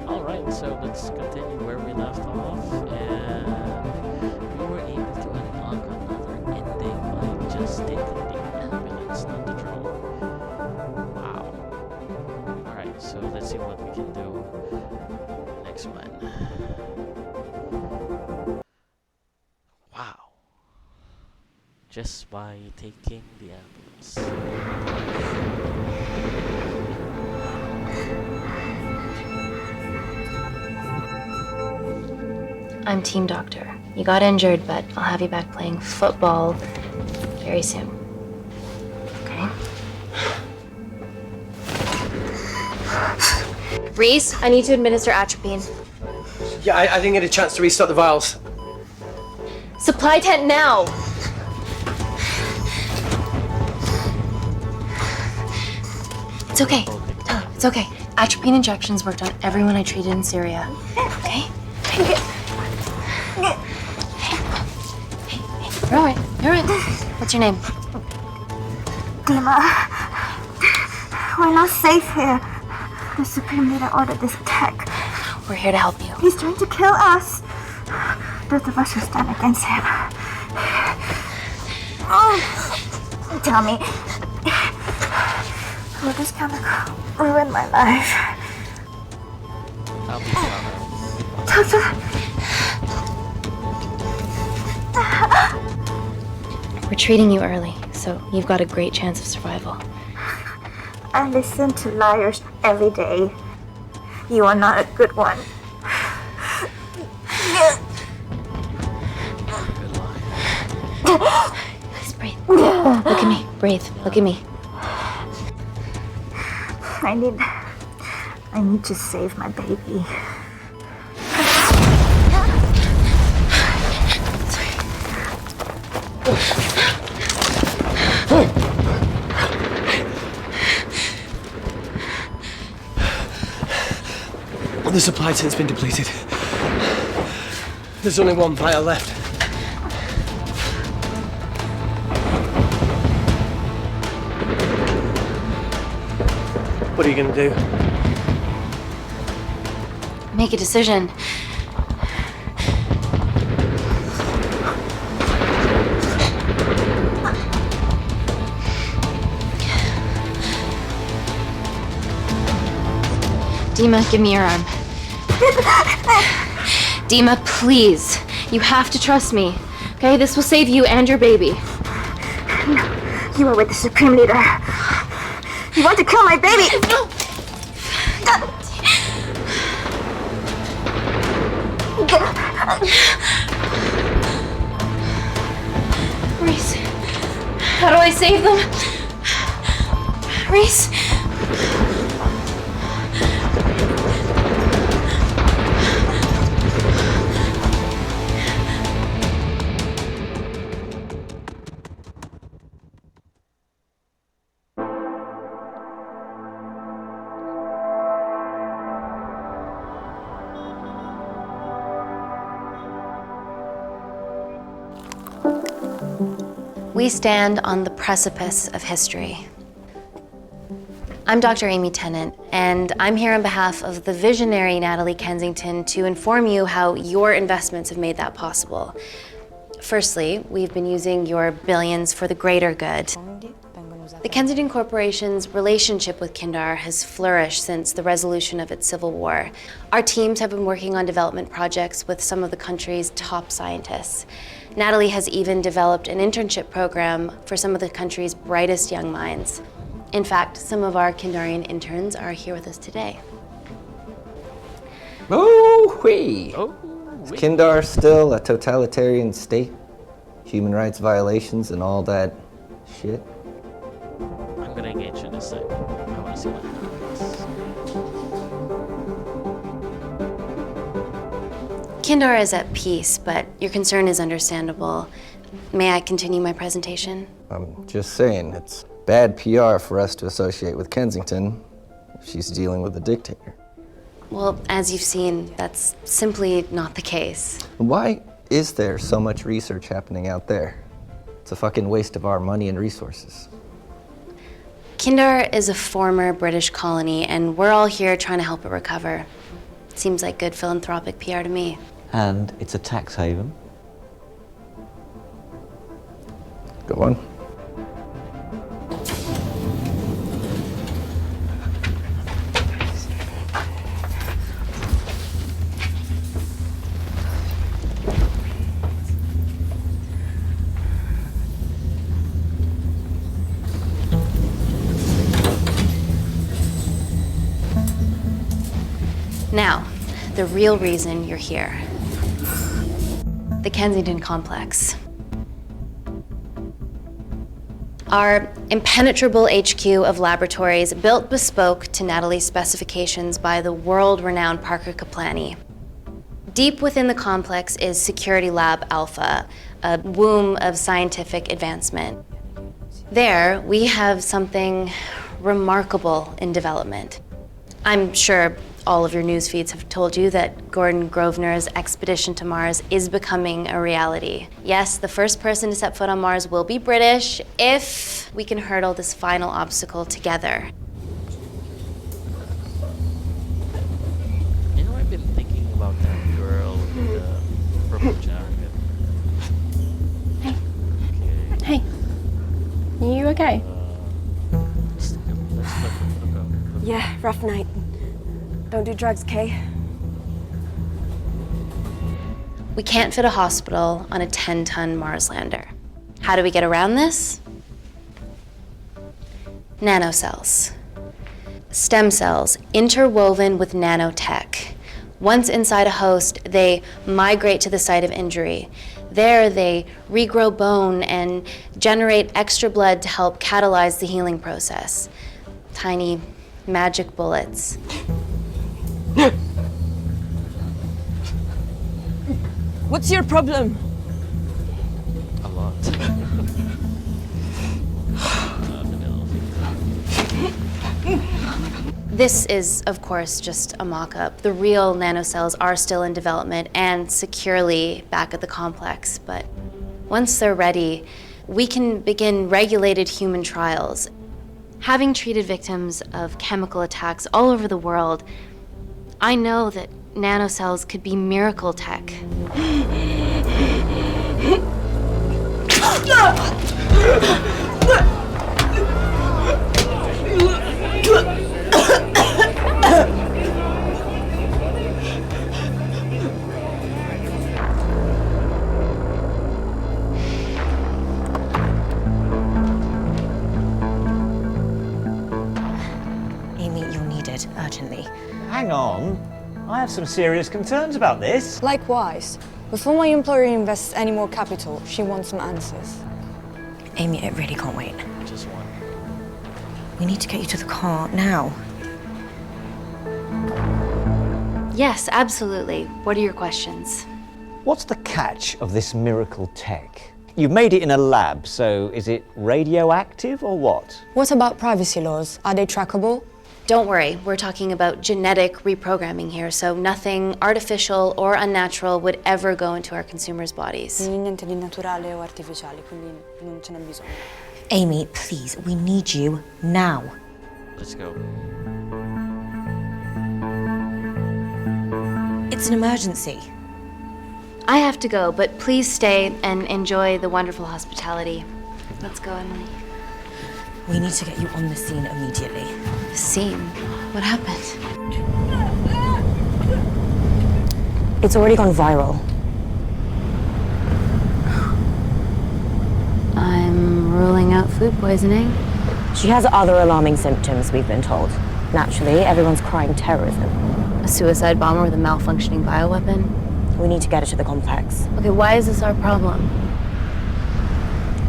Alright, so let's continue where we left off, and we were able to unlock another ending by just taking the ambulance, not the drone. Wow. Alright, so let's see what we can do next one. Wow. Just by taking the ambulance. I'm team doctor. You got injured, but I'll have you back playing football very soon. Okay? Reese, I need to administer atropine. Yeah, I didn't get a chance to restock the vials. Supply tent now! It's okay. Tell him, it's okay. Atropine injections worked on everyone I treated in Syria. Okay? You're alright. You're alright. What's your name? Dima, we're not safe here. The Supreme Leader ordered this attack. We're here to help you. He's trying to kill us. Both of us will stand against him. Oh, tell me, will this chemical ruin my life? I'll be fine. Doctor, We're treating you early, so you've got a great chance of survival. I listen to liars every day. You are not a good one. Good line. Please breathe. Look at me. Breathe. Look at me. I need to save my baby. The supply tent's been depleted. There's only one vial left. What are you gonna do? Make a decision. Dima, give me your arm. Dima, please. You have to trust me. Okay, this will save you and your baby. No, you are with the Supreme Leader. You want to kill my baby? No. Reese, how do I save them? Reese. We stand on the precipice of history. I'm Dr. Amy Tennant, and I'm here on behalf of the visionary Natalie Kensington to inform you how your investments have made that possible. Firstly, we've been using your billions for the greater good. The Kensington Corporation's relationship with Kindar has flourished since the resolution of its civil war. Our teams have been working on development projects with some of the country's top scientists. Natalie has even developed an internship program for some of the country's brightest young minds. In fact, some of our Kindarian interns are here with us today. Oh-wee! Oh, Is Kindar still a totalitarian state? Human rights violations and all that shit? I'm gonna engage you this time. I wanna see what happens. Kindar is at peace, but your concern is understandable. May I continue my presentation? I'm just saying, it's bad PR for us to associate with Kensington if she's dealing with a dictator. Well, as you've seen, that's simply not the case. Why is there so much research happening out there? It's a fucking waste of our money and resources. Kindar is a former British colony, and we're all here trying to help it recover. Seems like good philanthropic PR to me. And it's a tax haven. Go on. Now, the real reason you're here. The Kensington complex. Our impenetrable HQ of laboratories built bespoke to Natalie's specifications by the world-renowned Parker Kaplani. Deep within the complex is Security Lab Alpha, a womb of scientific advancement. There, we have something remarkable in development. I'm sure all of your news feeds have told you that Gordon Grosvenor's expedition to Mars is becoming a reality. Yes, the first person to set foot on Mars will be British if we can hurdle this final obstacle together. You know, I've been thinking about that girl with the purple jacket. Hey. Okay. Hey. You okay? Let's look. Yeah, rough night. Don't do drugs, Kay? We can't fit a hospital on a 10-ton Mars lander. How do we get around this? Nanocells. Stem cells interwoven with nanotech. Once inside a host, they migrate to the site of injury. There, they regrow bone and generate extra blood to help catalyze the healing process. Tiny magic bullets. What's your problem? A lot. This is, of course, just a mock-up. The real nanocells are still in development and securely back at the complex, but once they're ready, we can begin regulated human trials. Having treated victims of chemical attacks all over the world, I know that nanocells could be miracle tech. Amy, you're needed urgently. Hang on. I have some serious concerns about this. Likewise. Before my employer invests any more capital, she wants some answers. Amy, it really can't wait. Just one. We need to get you to the car now. Yes, absolutely. What are your questions? What's the catch of this miracle tech? You've made it in a lab, so is it radioactive or what? What about privacy laws? Are they trackable? Don't worry, we're talking about genetic reprogramming here, so nothing artificial or unnatural would ever go into our consumers' bodies. Niente di naturale o artificiale, quindi non ce n'è bisogno. Amy, please, we need you now. Let's go. It's an emergency. I have to go, but please stay and enjoy the wonderful hospitality. Let's go, Emily. We need to get you on the scene immediately. Scene? What happened? It's already gone viral. I'm ruling out food poisoning. She has other alarming symptoms, we've been told. Naturally, everyone's crying terrorism. A suicide bomber with a malfunctioning bioweapon? We need to get her to the complex. Okay, why is this our problem?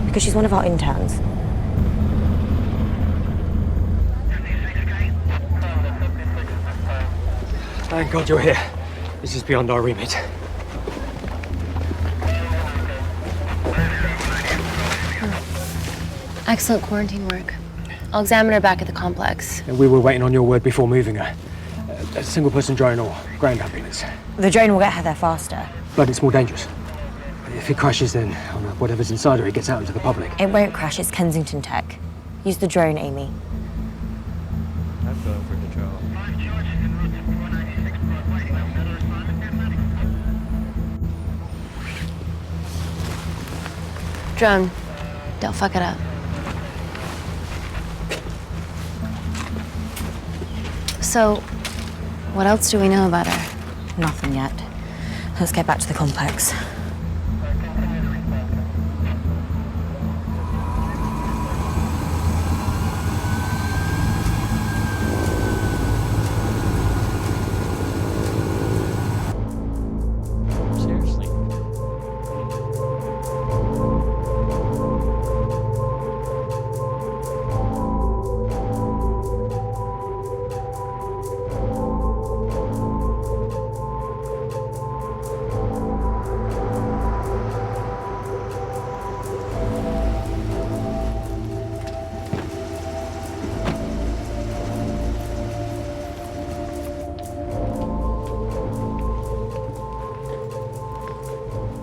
Because she's one of our interns. Thank God you're here. This is beyond our remit. Excellent quarantine work. I'll examine her back at the complex. And we were waiting on your word before moving her. A single-person drone or ground ambulance. The drone will get her there faster. But it's more dangerous. If it crashes, then whatever's inside her, it gets out into the public. It won't crash, it's Kensington tech. Use the drone, Amy. Drone, don't fuck it up. So, what else do we know about her? Nothing yet. Let's get back to the complex. Seriously.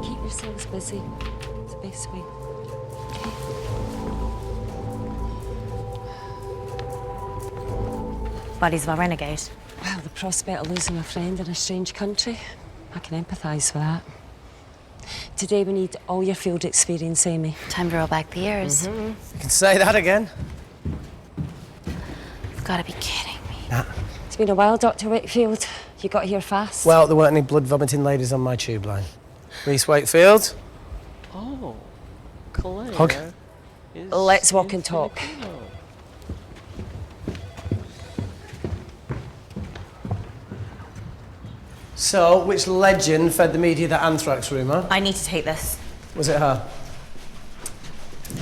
Keep yourselves busy. It's the best way. Bodies of a renegade. Well, the prospect of losing a friend in a strange country, I can empathise with that. Today we need all your field experience, Amy. Time to roll back the years. You can say that again. You've got to be kidding me. Nah. It's been a while, Dr. Wakefield. You got here fast. Well, there weren't any blood-vomiting ladies on my tube line. Reese Wakefield. Oh, Claire. Hug. is Let's walk in and talk. Filipino. So, which legend fed the media that anthrax rumour? I need to take this. Was it her?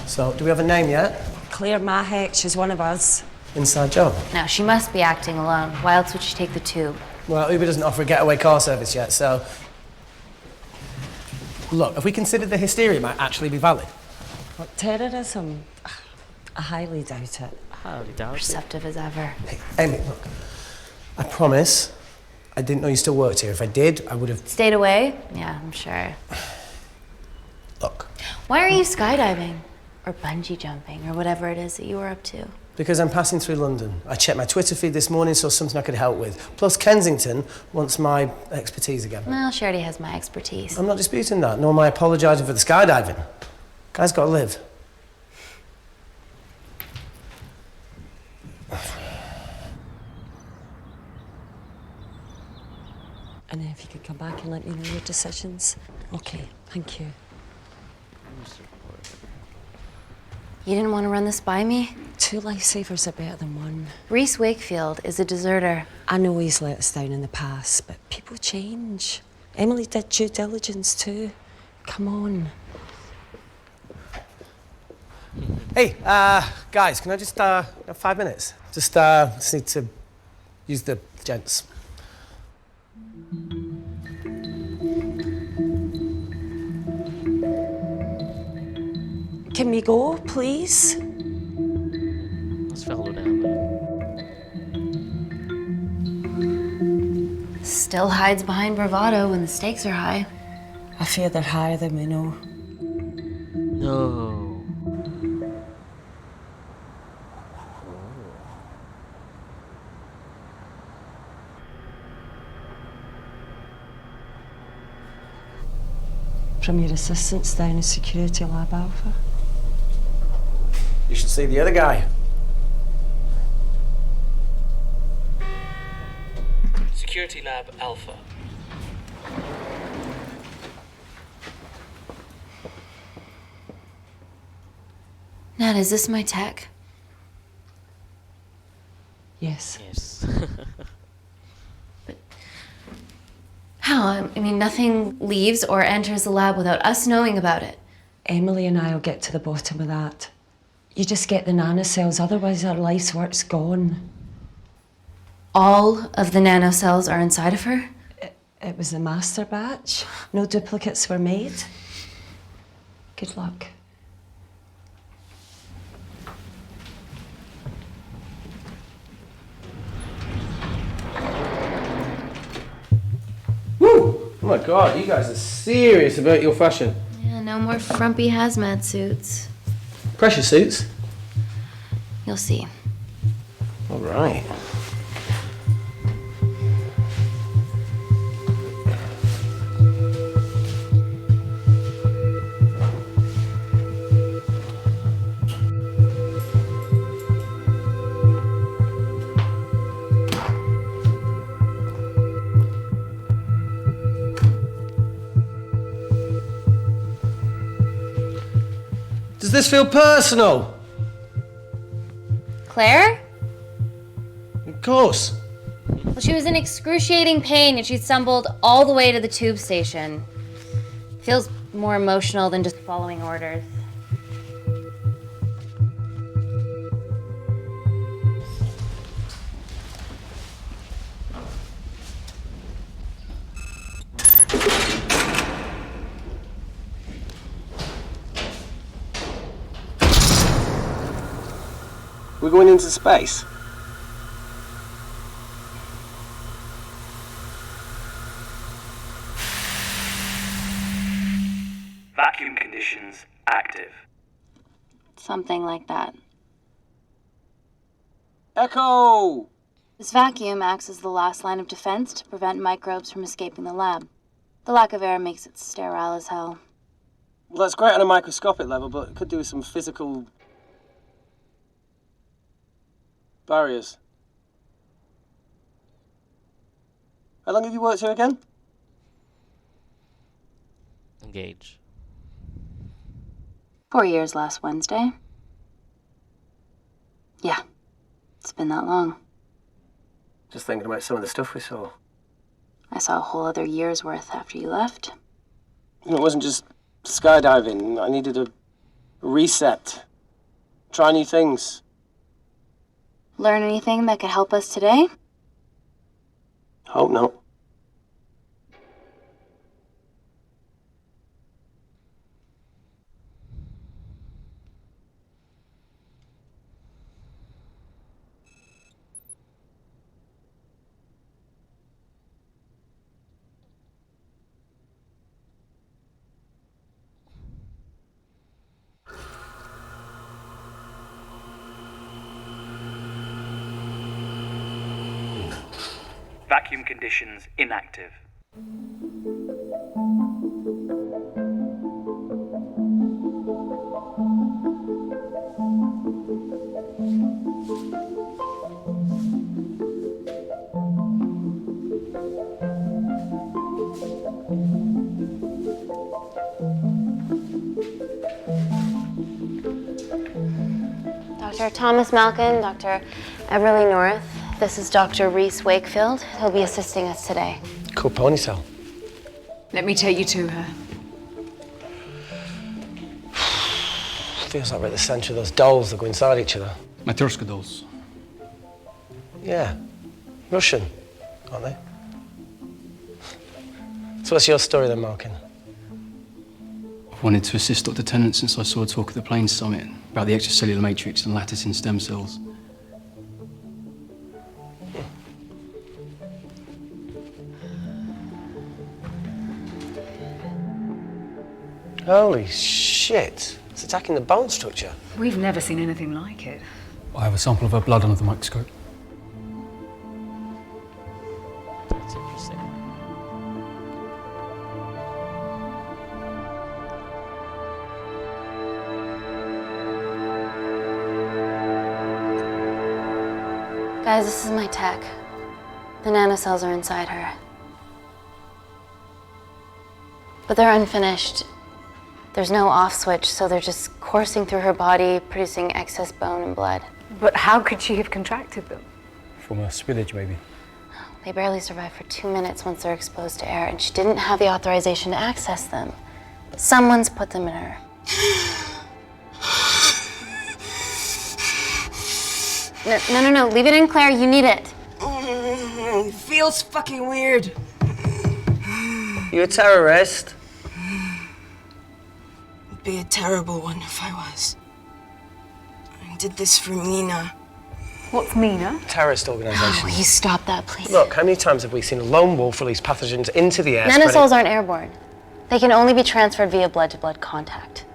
So, do we have a name yet? Claire Mahek, she's one of us. Inside job. No, she must be acting alone. Why else would she take the tube? Well, Uber doesn't offer a getaway car service yet, so... Look, have we considered the hysteria might actually be valid? What, terrorism? I highly doubt it. Highly doubt it. Perceptive as ever. Hey, Amy, look. I promise I didn't know you still worked here. If I did, I would have... Stayed away? Yeah, I'm sure. Look, Why are you skydiving? Or bungee jumping, or whatever it is that you were up to? because I'm passing through London. I checked my Twitter feed this morning, saw something I could help with. Plus, Kensington wants my expertise again. Well, she already has my expertise. I'm not disputing that, nor am I apologising for the skydiving. Guy's got to live. And if you could come back and let me know your decisions. Okay, thank you. You didn't want to run this by me? 2 lifesavers are better than 1. Reese Wakefield is a deserter. I know he's let us down in the past, but people change. Emily did due diligence too. Come on. Hey, guys, can I just, have 5 minutes? Just need to use the gents. Can we go, please? Let's follow down there. Still hides behind bravado when the stakes are high. I fear they're higher than we know. No. From your assistants down in Security Lab Alpha. You should see the other guy. Security Lab Alpha. Nat, is this my tech? Yes. Yes. How? I mean, nothing leaves or enters the lab without us knowing about it. Emily and I will get to the bottom of that. You just get the nanocells, otherwise our life's work's gone. All of the nanocells are inside of her? It was the master batch. No duplicates were made. Good luck. Woo! Oh my God, you guys are serious about your fashion. Yeah, no more frumpy hazmat suits. Pressure suits? You'll see. All right. this feel personal? Claire? Of course. Well, she was in excruciating pain and she stumbled all the way to the tube station. Feels more emotional than just following orders. We're going into space. Vacuum conditions active. Something like that. Echo! This vacuum acts as the last line of defense to prevent microbes from escaping the lab. The lack of air makes it sterile as hell. Well, that's great on a microscopic level, but it could do with some physical barriers. How long have you worked here again? Engage. 4 years last Wednesday. Yeah, it's been that long. Just thinking about some of the stuff we saw. I saw a whole other year's worth after you left. It wasn't just skydiving. I needed a reset. Try new things. Learn anything that could help us today? Hope not. Vacuum conditions inactive. Dr. Thomas Malkin, Dr. Everly North. This is Dr. Reese Wakefield. He'll be assisting us today. Cool ponytail. Let me take you to her. Feels like we're at the centre of those dolls that go inside each other. Matryoshka dolls. Yeah. Russian, aren't they? So what's your story then, Malkin? I've wanted to assist Dr. Tennant since I saw a talk at the Plains Summit about the extracellular matrix and lattice in stem cells. Holy shit. It's attacking the bone structure. We've never seen anything like it. I have a sample of her blood under the microscope. That's interesting. Guys, this is my tech. The nanocells are inside her. But they're unfinished. There's no off switch, so they're just coursing through her body, producing excess bone and blood. But how could she have contracted them? From a spillage, maybe. They barely survive for 2 minutes once they're exposed to air, and she didn't have the authorization to access them. Someone's put them in her. No, leave it in, Claire, you need it. It feels fucking weird. You a terrorist? It'd be a terrible one if I was. I did this for Mina. What's Mina? Terrorist organisation. Will you stop that, please? Look, how many times have we seen a lone wolf release pathogens into the air? Nanocells aren't airborne. They can only be transferred via blood-to-blood contact.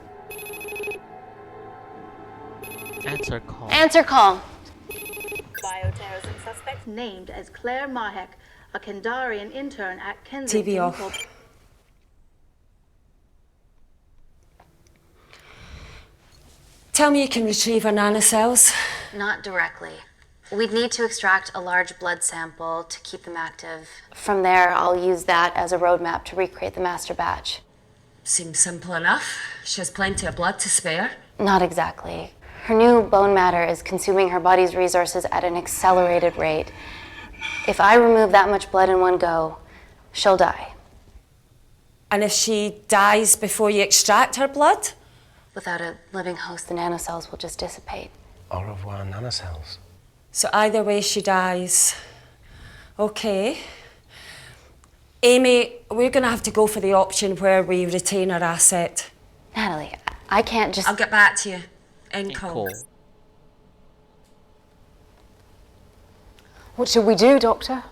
Answer call. Answer call. Bioterrorism suspect named as Claire Mahek, a Kandarian intern at Kensington. TV off. Tell me you can retrieve her nanocells. Not directly. We'd need to extract a large blood sample to keep them active. From there, I'll use that as a roadmap to recreate the master batch. Seems simple enough. She has plenty of blood to spare. Not exactly. Her new bone matter is consuming her body's resources at an accelerated rate. If I remove that much blood in one go, she'll die. And if she dies before you extract her blood? Without a living host, the nanocells will just dissipate. Au revoir, nanocells. So either way, she dies. Okay. Amy, we're gonna have to go for the option where we retain our asset. Natalie, I can't just... I'll get back to you. End call. What should we do, Doctor?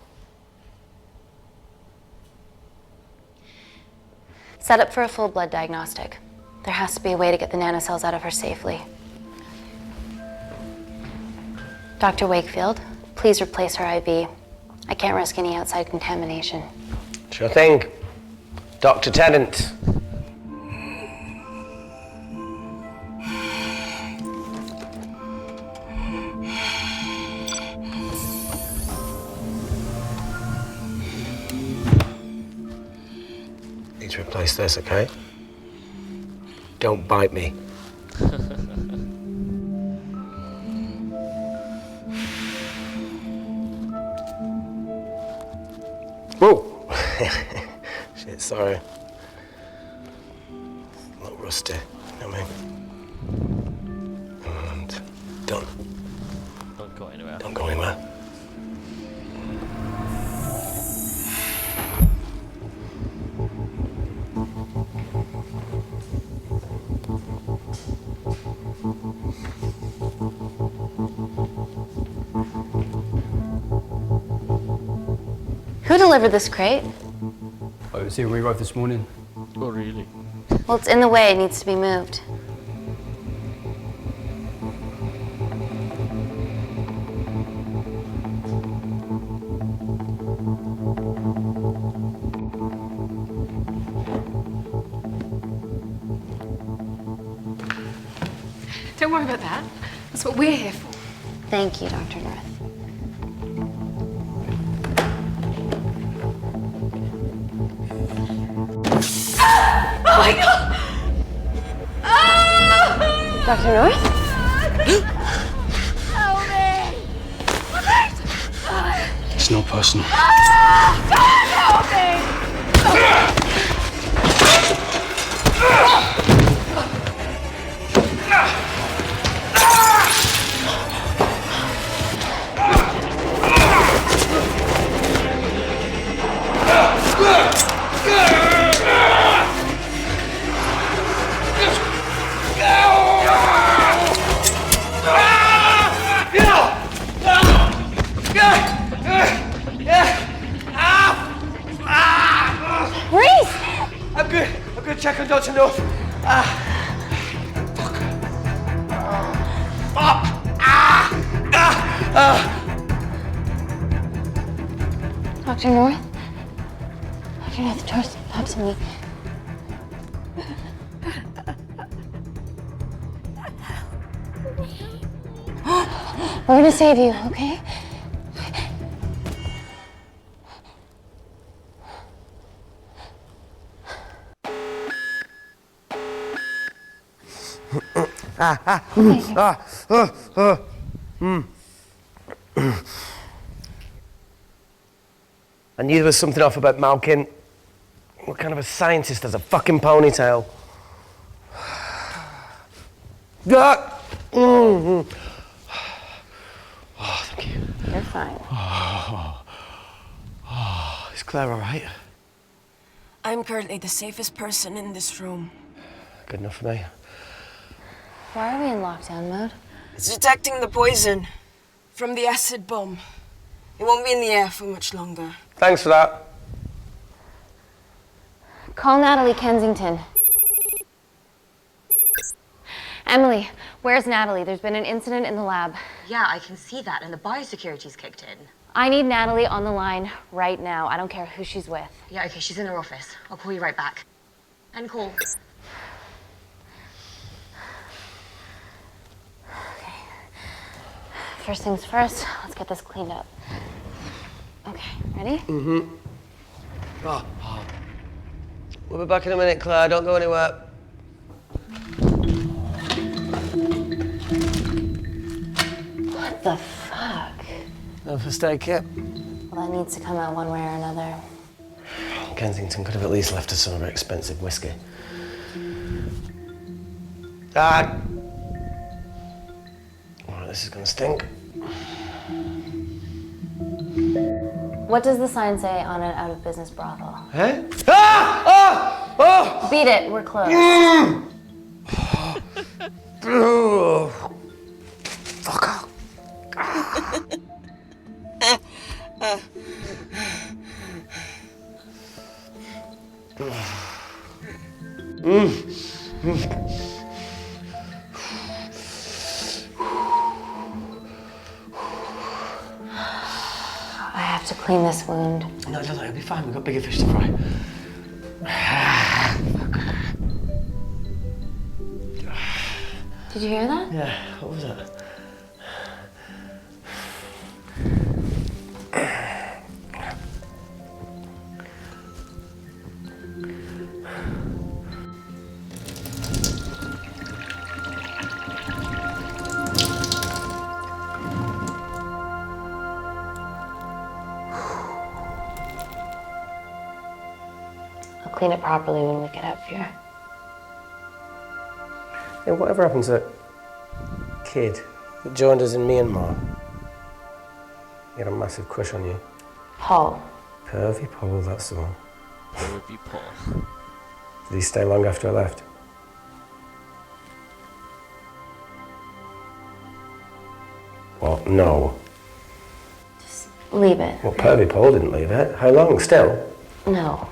Set up for a full blood diagnostic. There has to be a way to get the nanocells out of her safely. Dr. Wakefield, please replace her IV. I can't risk any outside contamination. Sure thing. Dr. Tennant. Need to replace this, okay? Don't bite me. Whoa! Shit, sorry. A little rusty, you know what I mean? And done. Don't go anywhere. Don't go anywhere. Who delivered this crate? Oh, it was here when we arrived this morning. Oh, really? Well, it's in the way. It needs to be moved. Don't worry about that. That's what we're here for. Thank you, Dr. North. Oh my God! Dr. North? Help me! It's not personal. Help me! I'm good. Check on Dr. North. Fuck. Fuck. Dr. North? Dr. North, talk to me. We're gonna save you, okay? I knew there was something off about Malkin. What kind of a scientist has a fucking ponytail? Oh, thank you. You're fine. Is Claire all right? I'm currently the safest person in this room. Good enough for me. Why are we in lockdown mode? It's detecting the poison from the acid bomb. It won't be in the air for much longer. Thanks for that. Call Natalie Kensington. Emily, where's Natalie? There's been an incident in the lab. Yeah, I can see that, and the biosecurity's kicked in. I need Natalie on the line right now. I don't care who she's with. Yeah, okay, she's in her office. I'll call you right back. End call. Okay. First things first, let's get this cleaned up. Okay, ready? Mm-hmm. We'll be back in a minute, Claire. Don't go anywhere. the fuck? No first aid kit. Well, that needs to come out one way or another. Kensington could have at least left us some of her expensive whiskey. Dad! Alright, this is gonna stink. What does the sign say on an out-of-business brothel? Eh? Ah! Ah! Oh! Beat it, we're closed. Fuck off. I have to clean this wound. No, it'll be fine. We've got bigger fish to fry. Did you hear that? Yeah, what was that? I'll clean it properly when we get up here. Yeah, whatever happened to that kid that joined us in Myanmar? He had a massive crush on you. Paul. Pervy Paul, that's the one. Pervy Paul. Did he stay long after I left? What? No. Leave it. Well, Pervy Paul didn't leave it. How long? Still? No,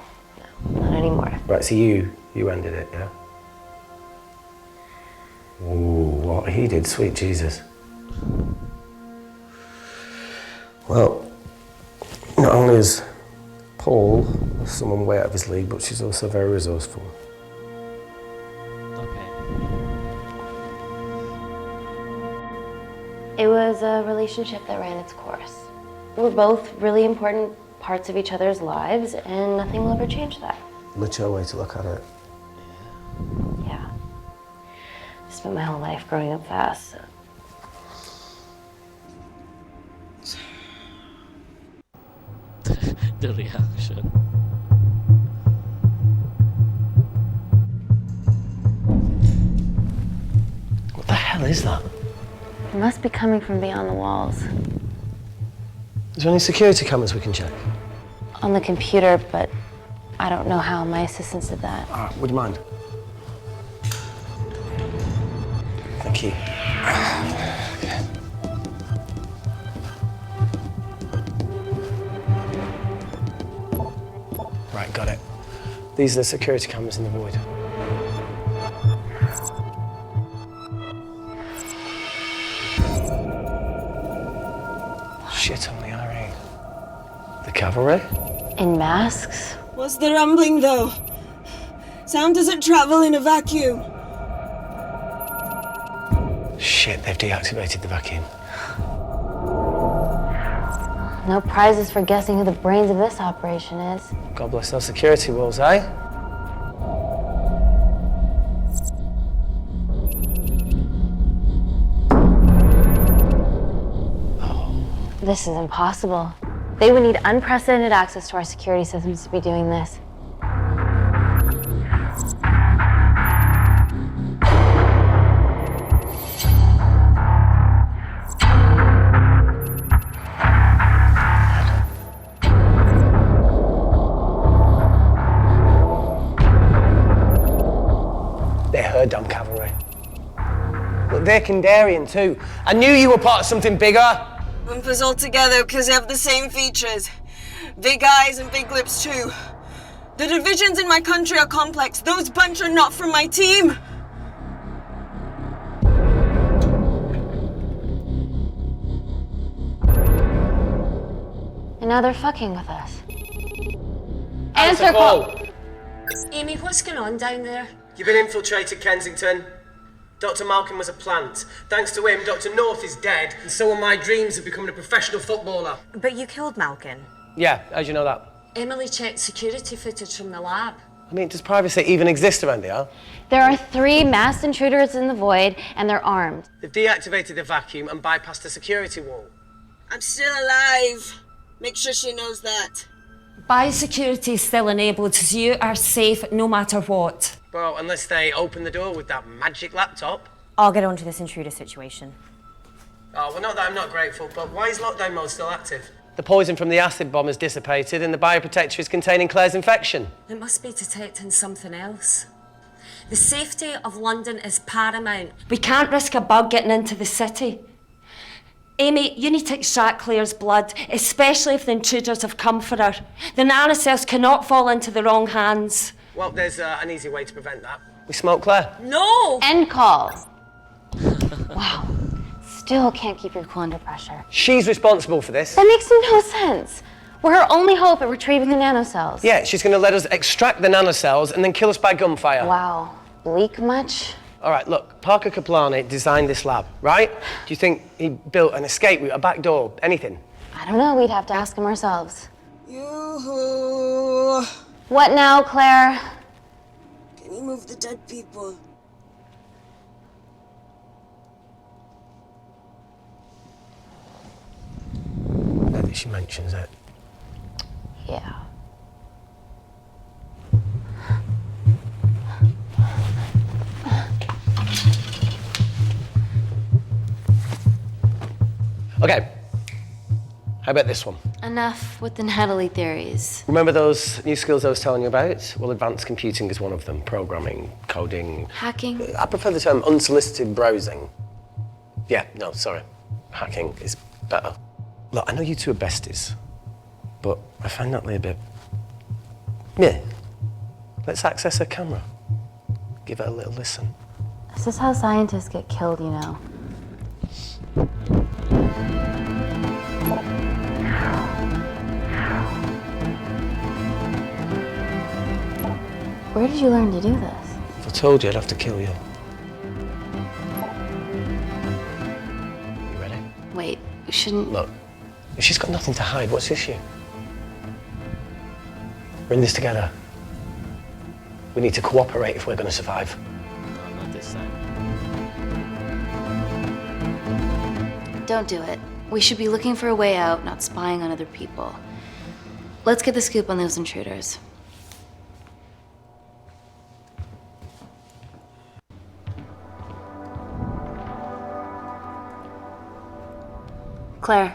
not anymore. Right, so you ended it, yeah? Ooh, what he did, sweet Jesus. Well, not only is Paul someone way out of his league, but she's also very resourceful. Okay. It was a relationship that ran its course. We're both really important parts of each other's lives, and nothing will ever change that. Mature way to look at it. Yeah. I spent my whole life growing up fast, so. The reaction. What the hell is that? It must be coming from beyond the walls. Is there any security cameras we can check? On the computer, but I don't know how my assistants did that. All right, would you mind? Thank you. Okay. Right, got it. These are the security cameras in the void. Shit on the IRA. The cavalry? In masks? What's the rumbling, though? Sound doesn't travel in a vacuum. Shit, they've deactivated the vacuum. No prizes for guessing who the brains of this operation is. God bless those security walls, eh? This is impossible. They would need unprecedented access to our security systems to be doing this. They're her damn cavalry. Look, they're Kandarian too. I knew you were part of something bigger. Lump us all together because they have the same features. Big eyes and big lips too. The divisions in my country are complex. Those bunch are not from my team. And now they're fucking with us. Answer call. Amy, what's going on down there? You've been infiltrated, Kensington. Dr. Malkin was a plant. Thanks to him, Dr. North is dead, and so are my dreams of becoming a professional footballer. But you killed Malkin. Yeah, how'd you know that? Emily checked security footage from the lab. I mean, does privacy even exist around here? There are 3 masked intruders in the void, and they're armed. They've deactivated the vacuum and bypassed the security wall. I'm still alive. Make sure she knows that. Biosecurity is still enabled, so you are safe no matter what. Well, unless they open the door with that magic laptop. I'll get onto this intruder situation. Oh, well, not that I'm not grateful, but why is lockdown mode still active? The poison from the acid bomb has dissipated and the bioprotector is containing Claire's infection. It must be detecting something else. The safety of London is paramount. We can't risk a bug getting into the city. Amy, you need to extract Claire's blood, especially if the intruders have come for her. The nanocells cannot fall into the wrong hands. Well, there's an easy way to prevent that. We smoke Claire. No! End call. Wow. Still can't keep your cool under pressure. She's responsible for this. That makes no sense. We're her only hope at retrieving the nanocells. Yeah, she's going to let us extract the nanocells and then kill us by gunfire. Wow. Bleak much? All right, look, Parker Kaplani designed this lab, right? Do you think he built an escape route, a back door, anything? I don't know. We'd have to ask him ourselves. Yoo-hoo. What now, Claire? Can you move the dead people? She mentions it. Yeah. Okay. How about this one? Enough with the Natalie theories. Remember those new skills I was telling you about? Well, advanced computing is one of them. Programming, coding. Hacking? I prefer the term unsolicited browsing. Yeah, no, sorry. Hacking is better. Look, I know you two are besties, but I find Natalie a bit... Yeah. Let's access her camera. Give her a little listen. This is how scientists get killed, you know. Where did you learn to do this? If I told you, I'd have to kill you. You ready? Wait, we shouldn't... Look, if she's got nothing to hide, what's the issue? We're in this together. We need to cooperate if we're going to survive. No, not this time. Don't do it. We should be looking for a way out, not spying on other people. Let's get the scoop on those intruders. Claire.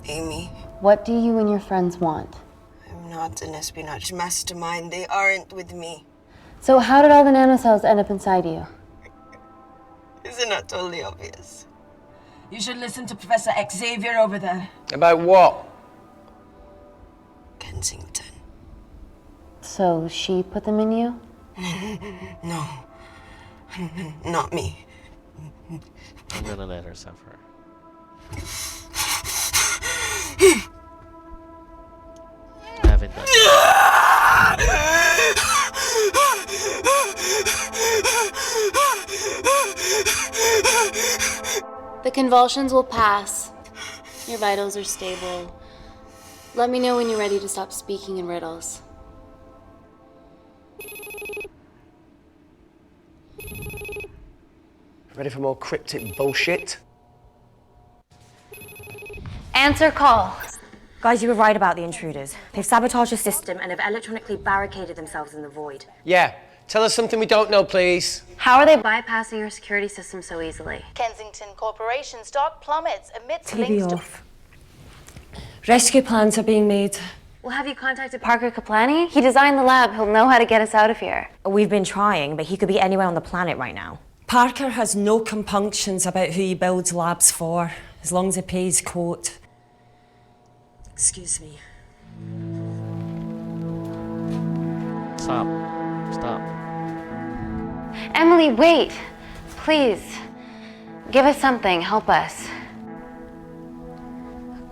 Amy. What do you and your friends want? I'm not an espionage mastermind. They aren't with me. So how did all the nanocells end up inside you? Isn't that totally obvious? You should listen to Professor Xavier over there. About what? Kensington. So she put them in you? No. Not me. I'm gonna let her suffer. I haven't done The convulsions will pass. Your vitals are stable. Let me know when you're ready to stop speaking in riddles. Ready for more cryptic bullshit? Answer call. Guys, you were right about the intruders. They've sabotaged the system and have electronically barricaded themselves in the void. Yeah. Tell us something we don't know, please. How are they bypassing your security system so easily? Kensington Corporation stock plummets amidst TV links to... off. Rescue plans are being made. Well, have you contacted Parker Kaplani? He designed the lab. He'll know how to get us out of here. We've been trying, but he could be anywhere on the planet right now. Parker has no compunctions about who he builds labs for, as long as he pays quote. Excuse me. Stop. Stop. Emily, wait. Please. Give us something. Help us.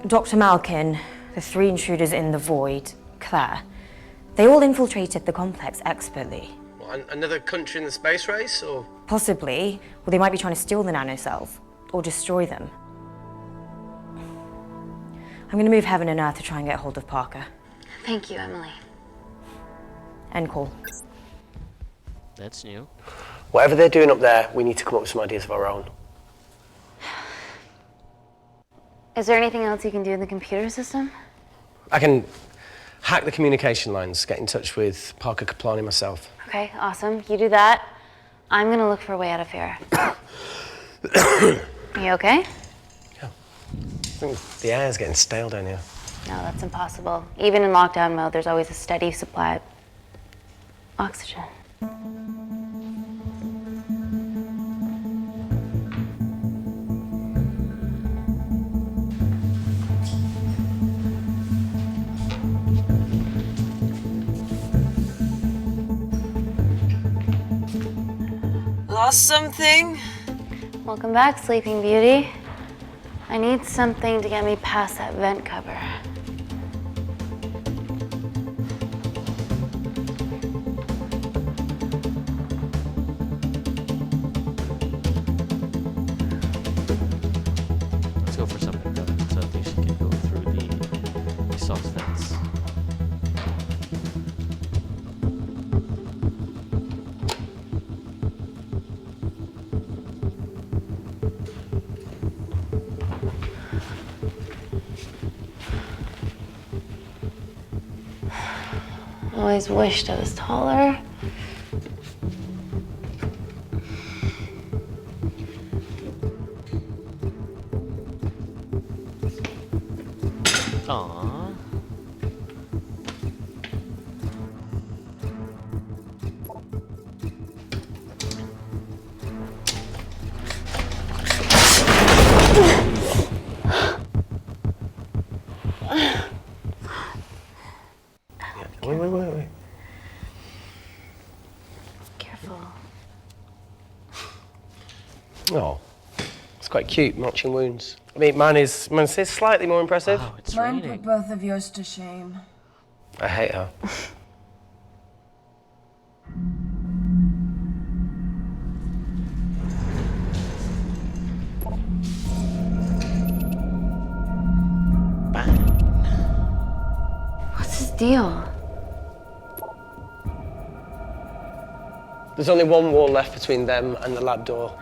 Dr. Malkin, the 3 intruders in the void, Claire, they all infiltrated the complex expertly. What, another country in the space race, or...? Possibly. Well, they might be trying to steal the nanocells, or destroy them. I'm going to move heaven and earth to try and get hold of Parker. Thank you, Emily. End call. That's new. Whatever they're doing up there, we need to come up with some ideas of our own. Is there anything else you can do in the computer system? I can hack the communication lines, get in touch with Parker Kaplani myself. Okay, awesome. You do that. I'm gonna look for a way out of here. You okay? Yeah. I think the air's getting stale down here. No, that's impossible. Even in lockdown mode, there's always a steady supply of oxygen. Lost something? Welcome back, Sleeping Beauty. I need something to get me past that vent cover. Let's go for something good, so at least you can go through the exhaust vents. Always wished I was taller. Aww. Wait. Careful. Oh, it's quite cute, matching wounds. I mean, mine is slightly more impressive. Wow, it's Mine raining. put both of yours to shame. I hate her. What's his deal? There's only one wall left between them and the lab door.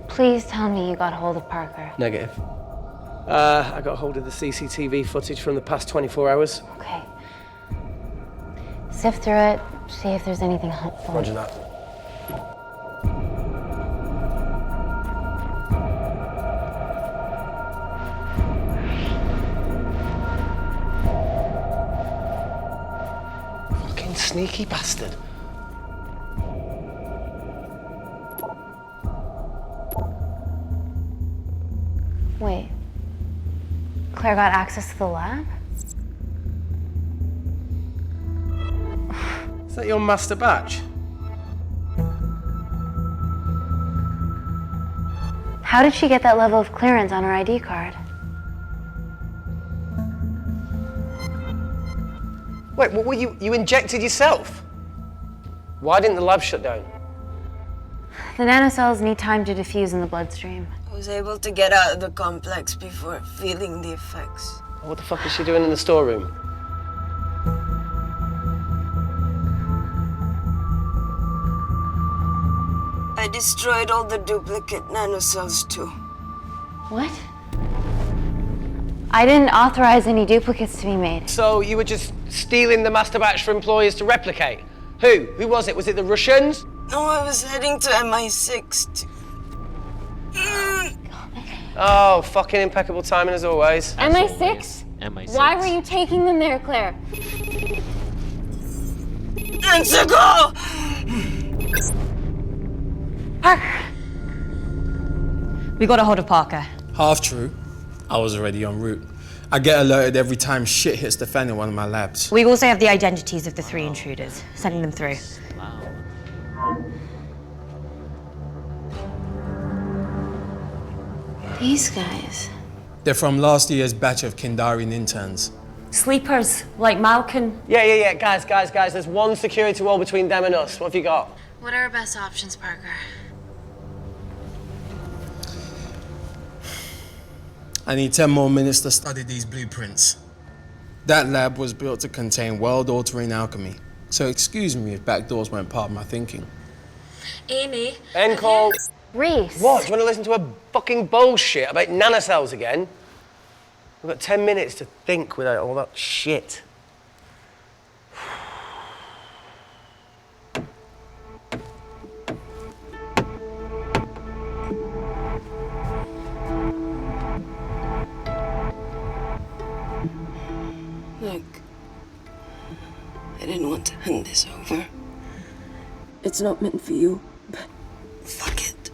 Please tell me you got hold of Parker. Negative. I got hold of the CCTV footage from the past 24 hours. Okay. Sift through it, see if there's anything helpful. Roger that. Fucking sneaky bastard. Wait. Claire got access to the lab? Is that your master batch? How did she get that level of clearance on her ID card? Wait, what were you injected yourself? Why didn't the lab shut down? The nanocells need time to diffuse in the bloodstream. I was able to get out of the complex before feeling the effects. What the fuck is she doing in the storeroom? I destroyed all the duplicate nanocells too. What? I didn't authorize any duplicates to be made. So you were just stealing the master batch for employers to replicate? Who? Who was it? Was it the Russians? No, I was heading to MI6 to... Oh, fucking impeccable timing as always. MI6? MI6. Why were you taking them there, Claire? Answer, go! Parker! We got a hold of Parker. Half true. I was already en route. I get alerted every time shit hits the fan in one of my labs. We also have the identities of the 3 intruders. Sending them through. Wow. These guys. They're from last year's batch of Kindarian interns. Sleepers, like Malkin. Yeah. Guys. There's one security wall between them and us. What have you got? What are our best options, Parker? I need 10 more minutes to study these blueprints. That lab was built to contain world-altering alchemy, So excuse me if back doors weren't part of my thinking. Amy. End call. Reese. What? Do you want to listen to a fucking bullshit about nanocells again? We've got 10 minutes to think without all that shit. Look, I didn't want to hand this over. It's not meant for you, but fuck it.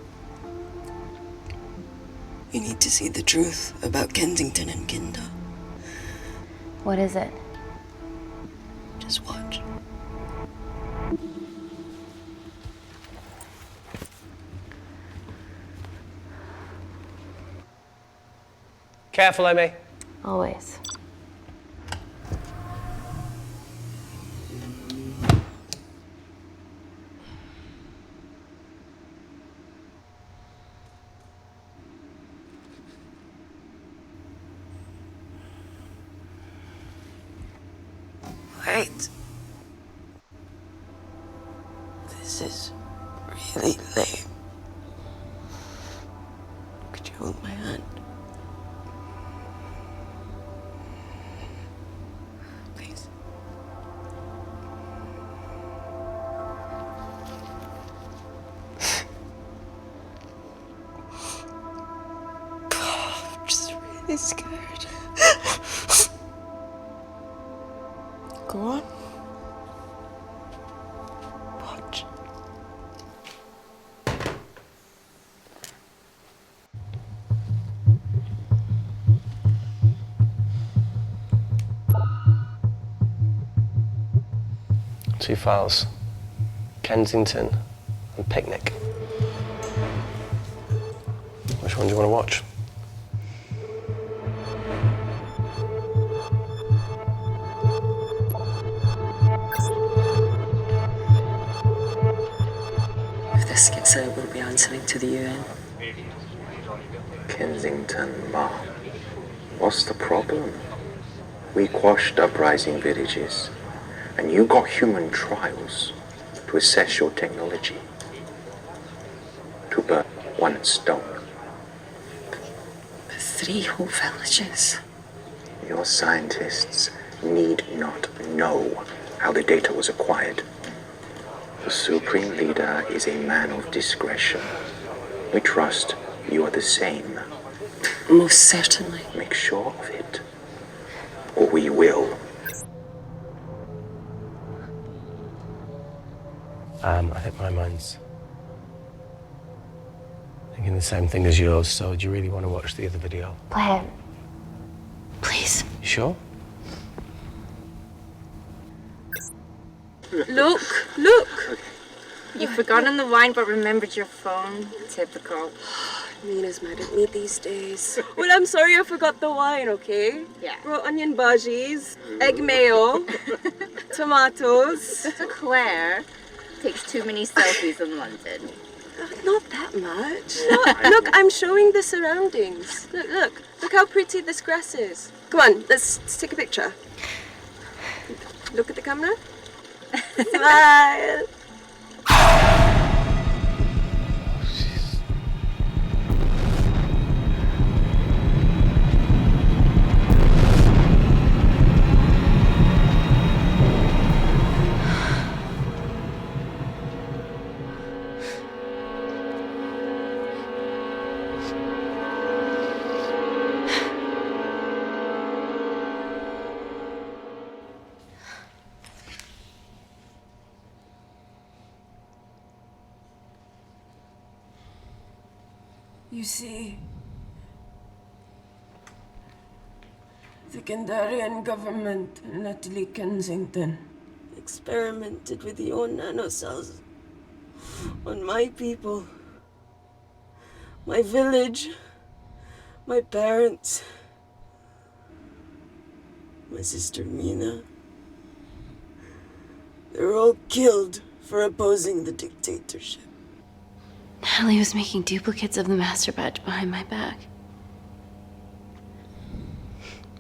You need to see the truth about Kensington and Kinda. What is it? Just watch. Careful, Amy. Always. Wait. This is really lame. Could you hold my hand? Please. I'm just really scared. Go on. Watch. Two files. Kensington and Picnic. Which one do you want to watch? If this gets out, we'll be answering to the UN. Kensington, Ma. What's the problem? We quashed uprising villages, and you got human trials to assess your technology. To burn one stone. 3 whole villages. Your scientists need not know how the data was acquired. The Supreme Leader is a man of discretion. We trust you are the same. Most certainly. Make sure of it, or we will. I think my mind's thinking the same thing as yours, so do you really want to watch the other video? Play it. Please. You sure? Look, look! You've forgotten the wine but remembered your phone. Typical. Nina's mad at me these days. Well, I'm sorry I forgot the wine, okay? Yeah. Brought onion bhajis, egg mayo, tomatoes. Claire takes too many selfies in London. Not that much. Look, I'm showing the surroundings. Look how pretty this grass is. Come on, let's take a picture. Look at the camera. Smile. You see, the Kandarian government and Natalie Kensington experimented with your nanocells on my people, my village, my parents, my sister Mina. They were all killed for opposing the dictatorship. Natalie was making duplicates of the master batch behind my back.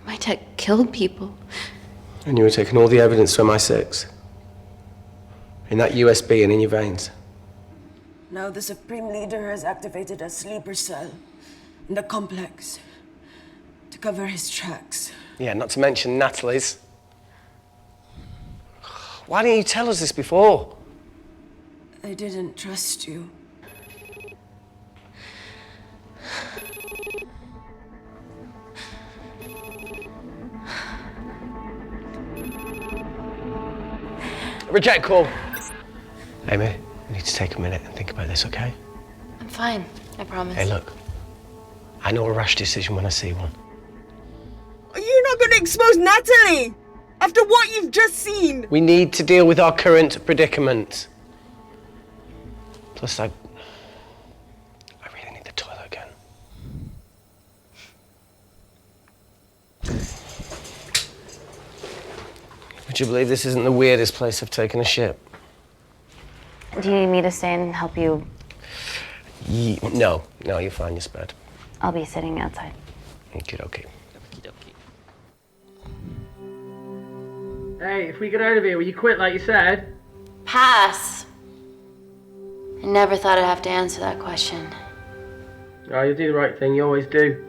My tech killed people. And you were taking all the evidence from MI6? In that USB and in your veins. Now the Supreme Leader has activated a sleeper cell in the complex to cover his tracks. Yeah, not to mention Natalie's. Why didn't you tell us this before? I didn't trust you. Reject call. Amy, we need to take a minute and think about this, okay? I'm fine, I promise. Hey, look. I know a rash decision when I see one. You're not going to expose Natalie after what you've just seen. We need to deal with our current predicament. Plus, I really need the toilet again. Would you believe this isn't the weirdest place I've taken a shit? Do you need me to stay and help you? No, you're fine, you're spared. I'll be sitting outside. Okie dokie. Hey, if we get out of here, will you quit like you said? Pass. I never thought I'd have to answer that question. Oh, you'll do the right thing, you always do.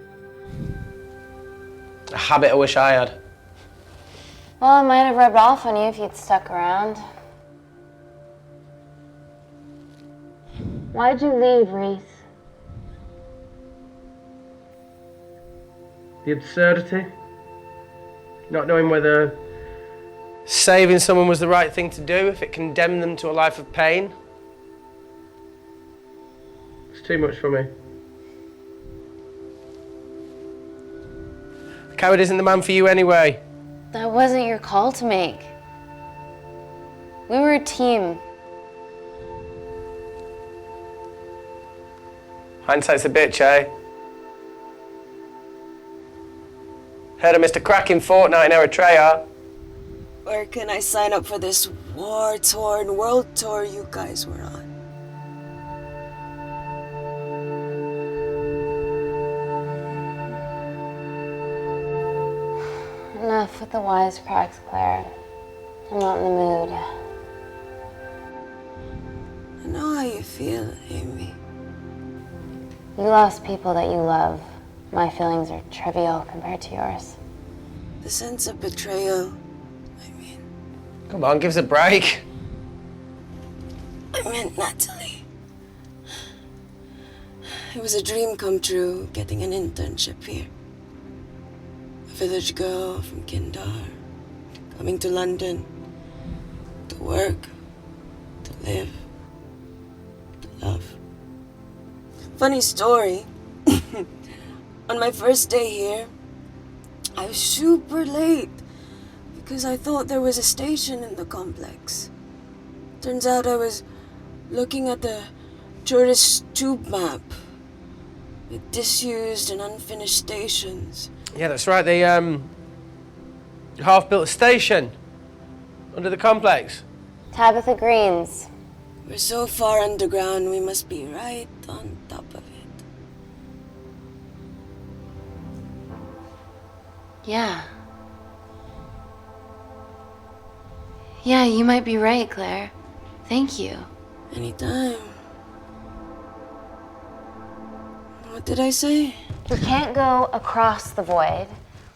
A habit I wish I had. Well, it might have rubbed off on you if you'd stuck around. Why'd you leave, Reese? The absurdity. Not knowing whether saving someone was the right thing to do if it condemned them to a life of pain. it's too much for me. A coward isn't the man for you anyway. That wasn't your call to make. We were a team. Hindsight's a bitch, eh? Heard of Mr. Cracking Fortnite in Eritrea. Where can I sign up for this war-torn world tour you guys were on? Enough with the wisecracks, Claire. I'm not in the mood. I know how you feel, Amy. You lost people that you love. My feelings are trivial compared to yours. The sense of betrayal. Come on, give us a break. I meant Natalie. It was a dream come true, getting an internship here. A village girl from Kindar, coming to London, to work, to live, to love. Funny story. On my first day here, I was super late because I thought there was a station in the complex. Turns out I was looking at the tourist tube map with disused and unfinished stations. Yeah, that's right. They half-built station under the complex. Tabitha Greens. We're so far underground, we must be right on top of it. Yeah. Yeah, you might be right, Claire. Thank you. Anytime. What did I say? We can't go across the void.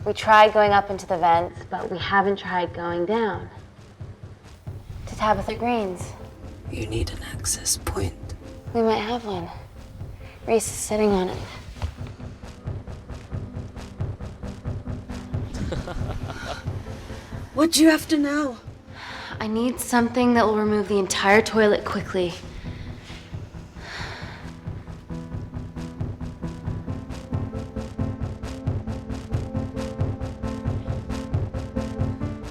We tried going up into the vents, but we haven't tried going down. To Tabitha Greens. You need an access point. We might have one. Reese is sitting on it. What do you have to know? I need something that will remove the entire toilet quickly.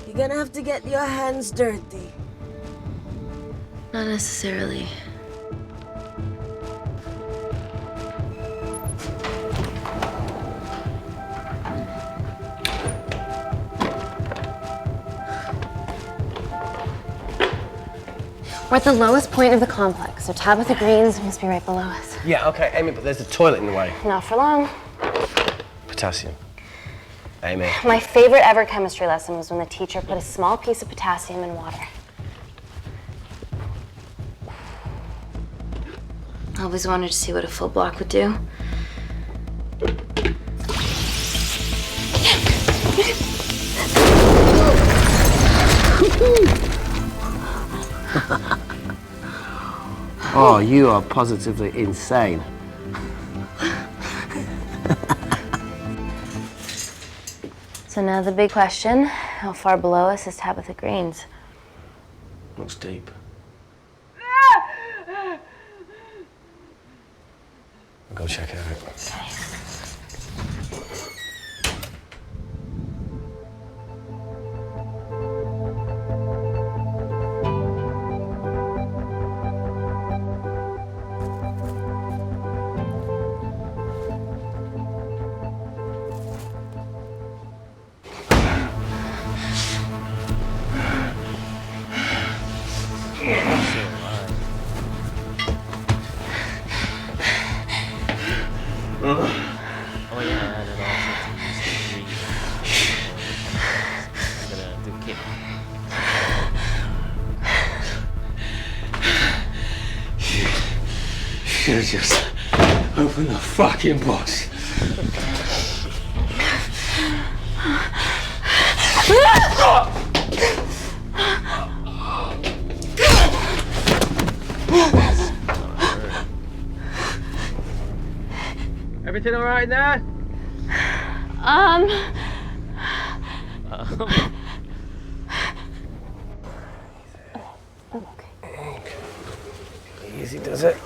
You're gonna have to get your hands dirty. Not necessarily. We're at the lowest point of the complex, so Tabitha Greens must be right below us. Yeah, okay, Amy, but there's a toilet in the way. Not for long. Potassium. Amy. My favorite ever chemistry lesson was when the teacher put a small piece of potassium in water. I always wanted to see what a full block would do. Oh, you are positively insane. So now the big question, how far below us is Tabitha Green's? Looks deep. I'll go check it out. Oh yeah, and then also to use the I'm gonna do kick. Should've just opened the fucking box. Everything all right in there? Easy does it.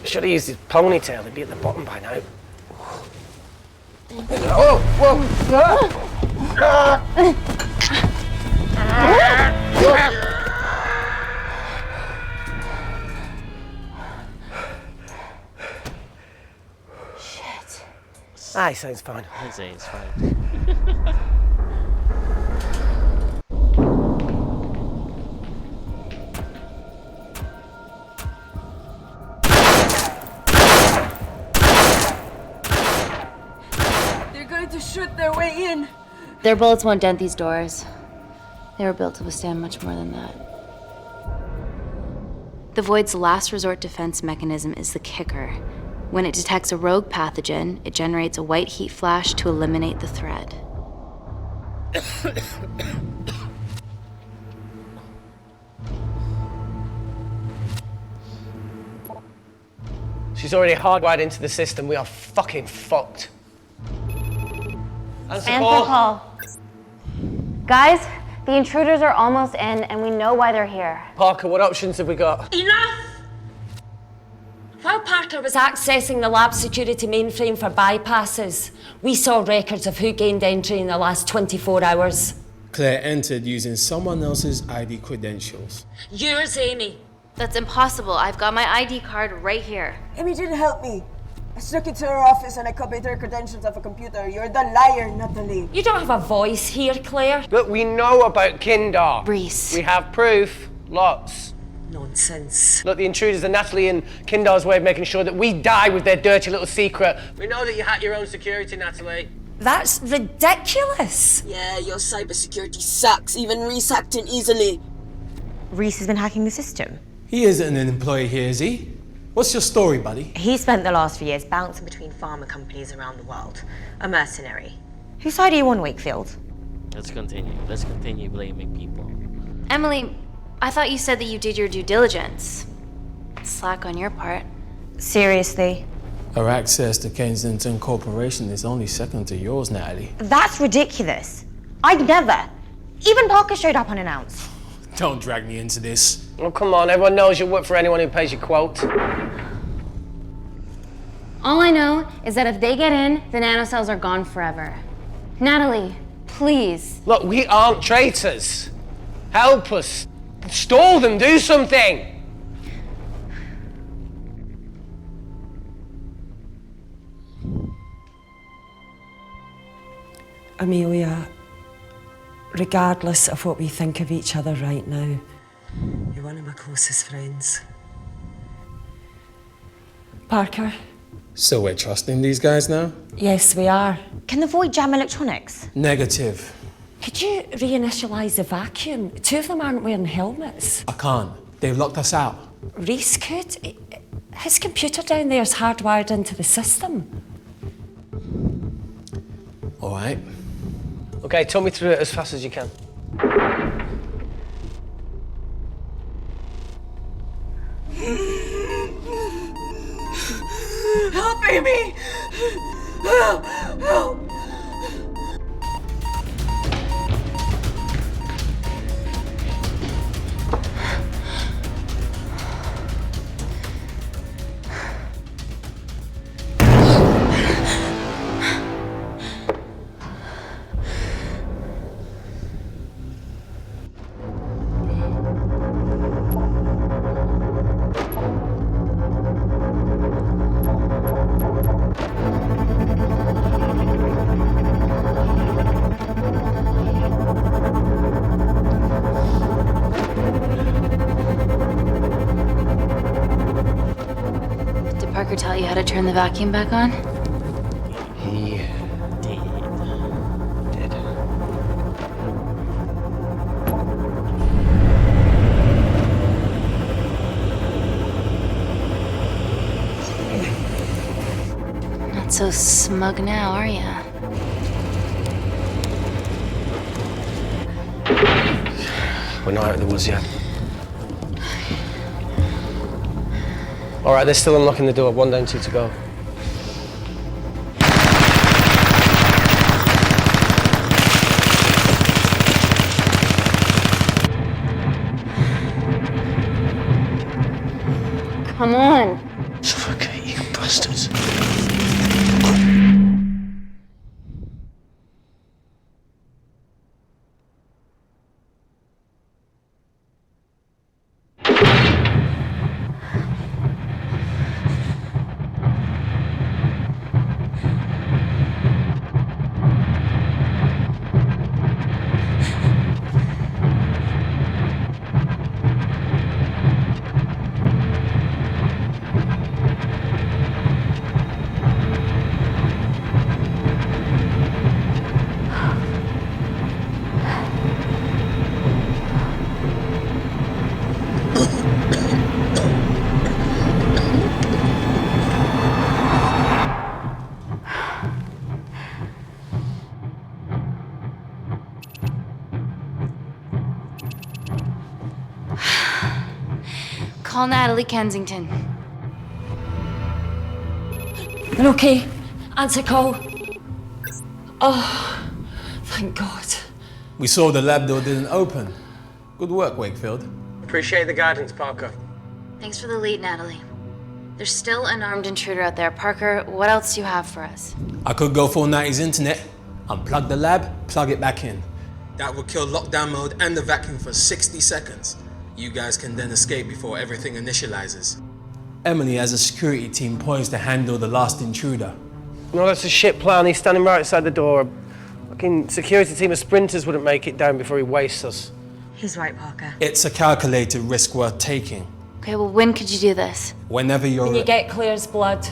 Should have used his ponytail, he'd be at the bottom by now. Oh, Shit. Aye, sounds fine. I'd say it's fine. They're going to shoot their way in. Their bullets won't dent these doors. They were built to withstand much more than that. The Void's last resort defense mechanism is the kicker. When it detects a rogue pathogen, it generates a white heat flash to eliminate the threat. She's already hardwired into the system. We are fucking fucked. Answer call. Guys, the intruders are almost in, and we know why they're here. Parker, what options have we got? Enough! While Parker was accessing the lab security mainframe for bypasses, we saw records of who gained entry in the last 24 hours. Claire entered using someone else's ID credentials. Yours, Amy. That's impossible. I've got my ID card right here. Amy didn't help me. I snuck into her office and I copied her credentials off a computer. You're the liar, Natalie. You don't have a voice here, Claire. Look, we know about Kindar. Reese. We have proof. Lots. Nonsense. Look, the intruders are Natalie and Kindar's way of making sure that we die with their dirty little secret. We know that you hack your own security, Natalie. That's ridiculous. Yeah, your cybersecurity sucks. Even Reese hacked in easily. Reese has been hacking the system. He isn't an employee here, is he? What's your story, buddy? He spent the last few years bouncing Between pharma companies around the world. A mercenary. Whose side are you on, Wakefield? Let's continue. Let's continue blaming people. Emily, I thought you said that you did your due diligence. Slack on your part. Seriously? Our access to Kensington Corporation is only second to yours, Natalie. That's ridiculous. I'd never. Even Parker showed up unannounced. Don't drag me into this. Oh, come on. Everyone knows you work for anyone who pays your quote. All I know is that if they get in, the nanocells are gone forever. Natalie, please. Look, we aren't traitors. Help us. Stall them. Do something. Amelia, regardless of what we think of each other right now, you're one of my closest friends. Parker? So we're trusting these guys now? Yes, we are. Can the Void jam electronics? Negative. Could you reinitialize the vacuum? Two of them aren't wearing helmets. I can't. They've locked us out. Reese could. His computer down there is hardwired into the system. All right. Okay, talk me through it as fast as you can. Help, Amy! Help! Help! Did Parker tell you how to turn the vacuum back on? He did. Not so smug now, are ya? We're not out of the woods yet. All right, they're still unlocking the door. 1 down, 2 to go. Come on. Suffocate, you bastards. Call Natalie Kensington. You're okay? Answer call. Oh, thank God. We saw the lab door didn't open. Good work, Wakefield. Appreciate the guidance, Parker. Thanks for the lead, Natalie. There's still an armed intruder out there. Parker, what else do you have for us? I could go full 90s internet, unplug the lab, plug it back in. That would kill lockdown mode and the vacuum for 60 seconds. You guys can then escape before everything initializes. Emily has a security team poised to handle the last intruder. No, that's a shit plan. He's standing right outside the door. A fucking security team of sprinters wouldn't make it down before he wastes us. He's right, Parker. It's a calculated risk worth taking. Okay, well, when could you do this? Whenever you're... When you get Claire's blood.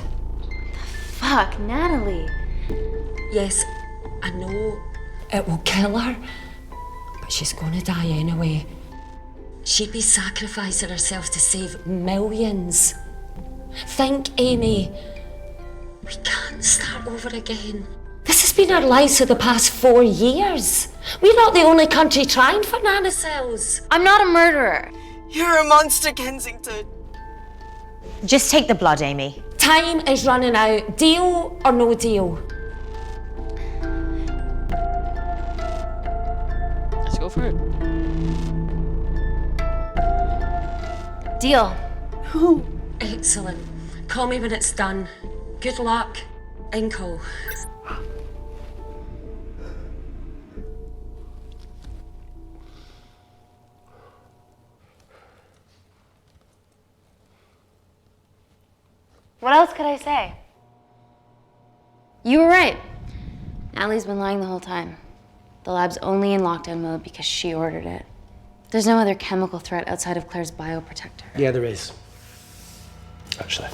Fuck, Natalie. Yes, I know. It will kill her, but she's gonna die anyway. She'd be sacrificing herself to save millions. Think, Amy. We can't start over again. This has been our lives for the past 4 years. We're not the only country trying for nanocells. I'm not a murderer. You're a monster, Kensington. Just take the blood, Amy. Time is running out. Deal or no deal? Let's go for it. Deal. Excellent. Call me when it's done. Good luck. Inco. What else could I say? You were right. Natalie's been lying the whole time. The lab's only in lockdown mode because she ordered it. There's no other chemical threat outside of Claire's bioprotector. Yeah, there is. Actually.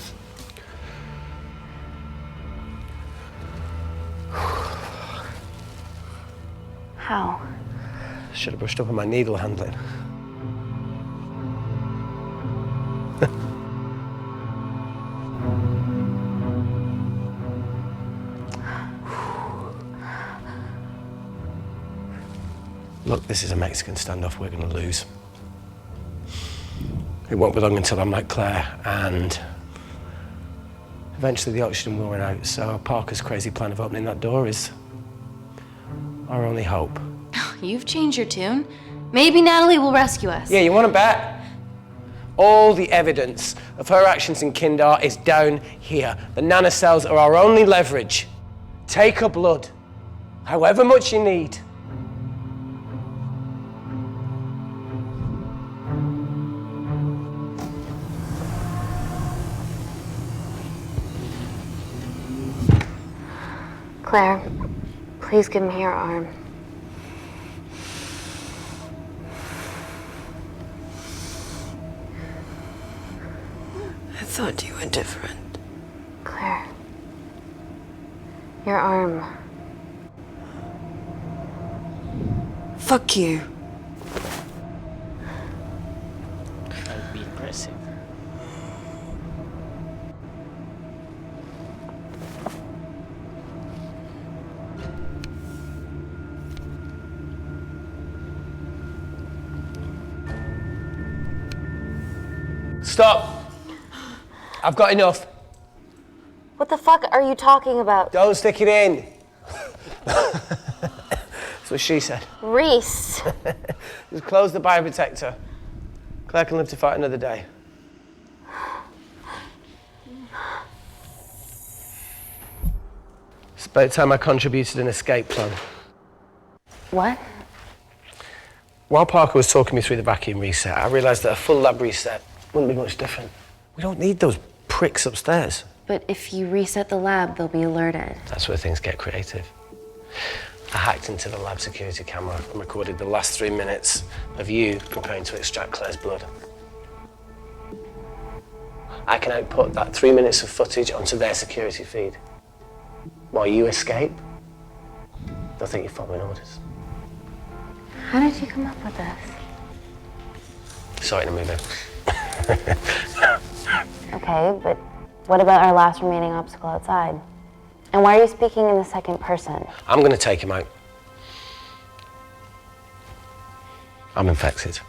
How? Should have brushed up on my needle handling. Look, this is a Mexican standoff we're going to lose. It won't be long until I'm like Claire, and eventually the oxygen will run out, so Parker's crazy plan of opening that door is our only hope. You've changed your tune. Maybe Natalie will rescue us. Yeah, you want to bet? All the evidence of her actions in Kindar is down here. The nanocells are our only leverage. Take her blood, however much you need. Claire, please give me your arm. I thought you were different. Claire. Your arm. Fuck you. That would be impressive. Stop! I've got enough. What the fuck are you talking about? Don't stick it in. That's what she said. Reese. Just close the bioprotector. Claire can live to fight another day. It's about time I contributed an escape plan. What? While Parker was talking me through the vacuum reset, I realised that a full lab reset wouldn't be much different. We don't need those pricks upstairs. But if you reset the lab, they'll be alerted. That's where things get creative. I hacked into the lab security camera and recorded the last 3 minutes of you preparing to extract Claire's blood. I can output that 3 minutes of footage onto their security feed. While you escape, they'll think you're following orders. How did you come up with this? Saw it in a movie. Okay, but what about our last remaining obstacle outside? And why are you speaking in the second person? I'm going to take him out. I'm infected.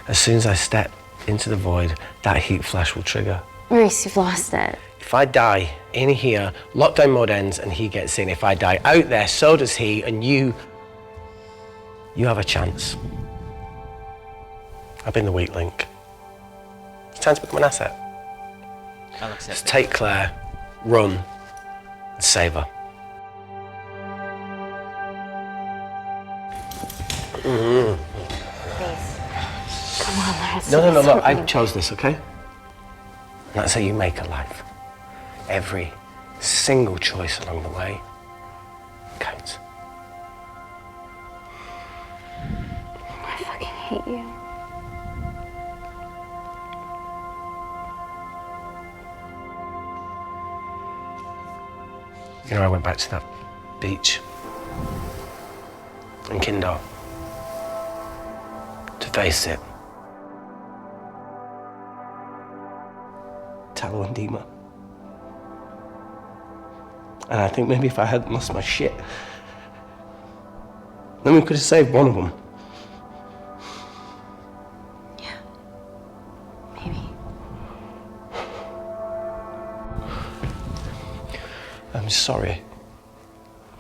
As soon as I step into the void, that heat flash will trigger. Reese, you've lost it. If I die in here, lockdown mode ends and he gets in. If I die out there, so does he, and you have a chance. I've been the weak link. It's time to become an asset. I'll accept Just it. take Claire, run, and save her. Reese, come on, let's No, do look, I something. chose this, okay? And that's how you make a life. Every single choice along the way counts. I fucking hate you. You know, I went back to that beach in Kindar to face it. Tallow and Dima. And I think maybe if I hadn't lost my shit, then we could have saved one of them. Maybe. I'm sorry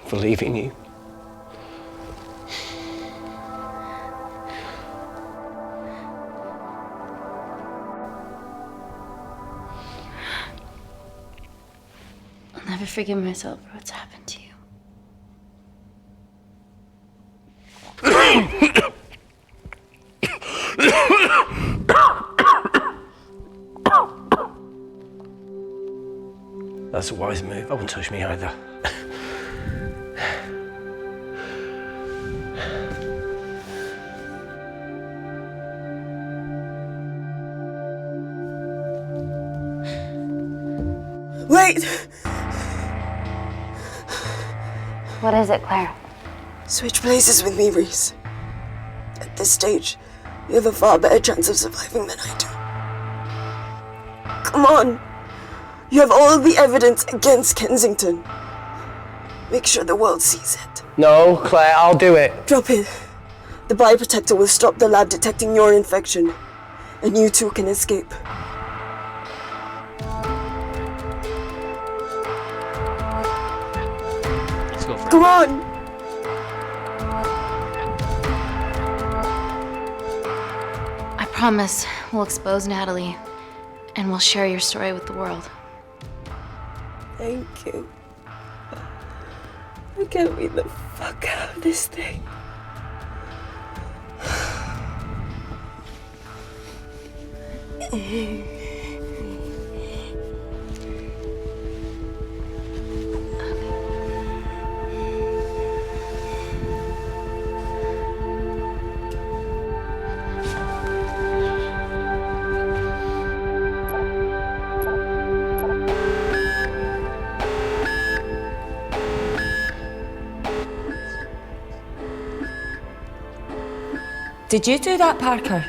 for leaving you. I'll never forgive myself for what's happened to you. That's a wise move. I wouldn't touch me either. Wait! What is it, Claire? Switch places with me, Reese. At this stage, you have a far better chance of surviving than I do. Come on! You have all the evidence against Kensington. Make sure the world sees it. No, Claire, I'll do it. Drop it. The bioprotector will stop the lab detecting your infection, and you two can escape. Let's go for it. Come on! I promise we'll expose Natalie, and we'll share your story with the world. Thank you. I can't wait the fuck out of this thing. Did you do that, Parker?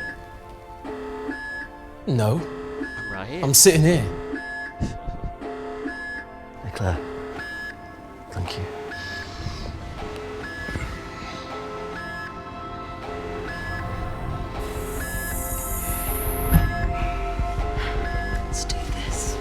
No. Right. I'm sitting here. Hey, Claire. Thank you. Let's do this.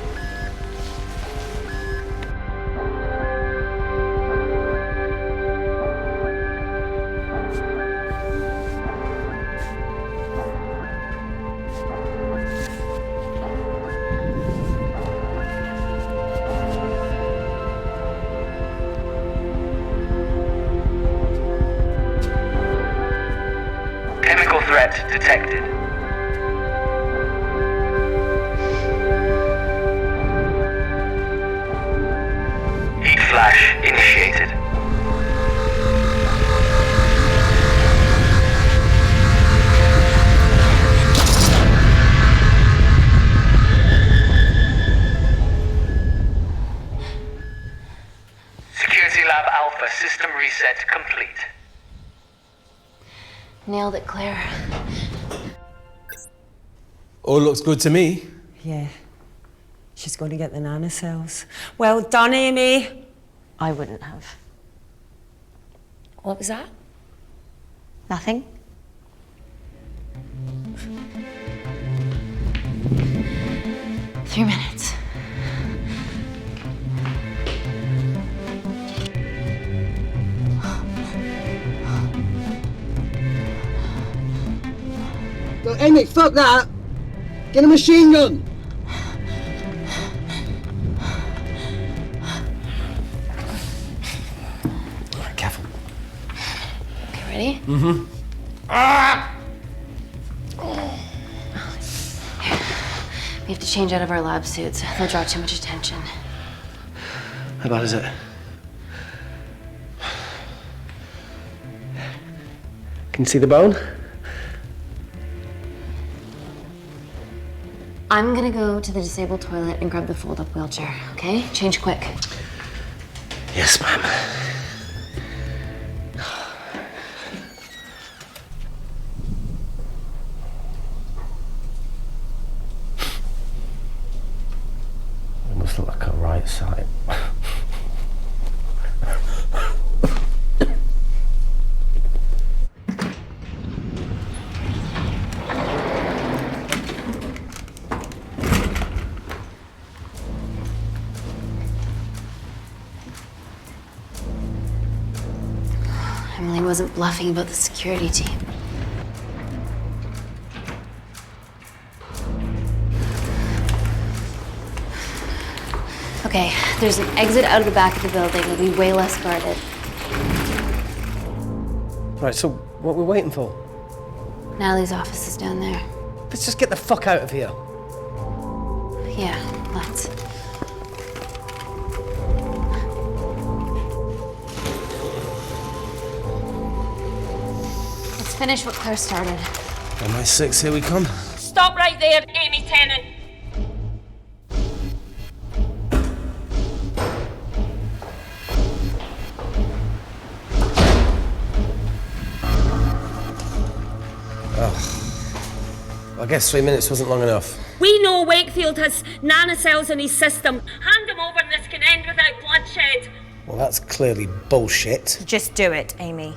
Chemical threat detected. Heat flash initiated. Security Lab Alpha system reset complete. Nailed it, Claire. All looks good to me. Yeah. She's going to get the nanocells. Well done, Amy. I wouldn't have. What was that? Nothing? Three minutes. No, Amy, fuck that! Get a machine gun! Alright, careful. Okay, ready? Mm-hmm. We have to change out of our lab suits. They'll draw too much attention. How bad is it? Can you see the bone? I'm gonna go to the disabled toilet and grab the fold-up wheelchair, okay? Change quick. Yes, ma'am. It must look like a right side. Emily wasn't bluffing about the security team. Okay, there's an exit out of the back of the building. It'll be way less guarded. Right, so what we're waiting for? Natalie's office is down there. Let's just get the fuck out of here. Yeah, let's. Let's finish what Claire started. On my six, here we come. Stop right there, Amy Tennant. I guess 3 minutes wasn't long enough. We know Wakefield has nanocells in his system. Hand him over and this can end without bloodshed. Well, that's clearly bullshit. Just do it, Amy.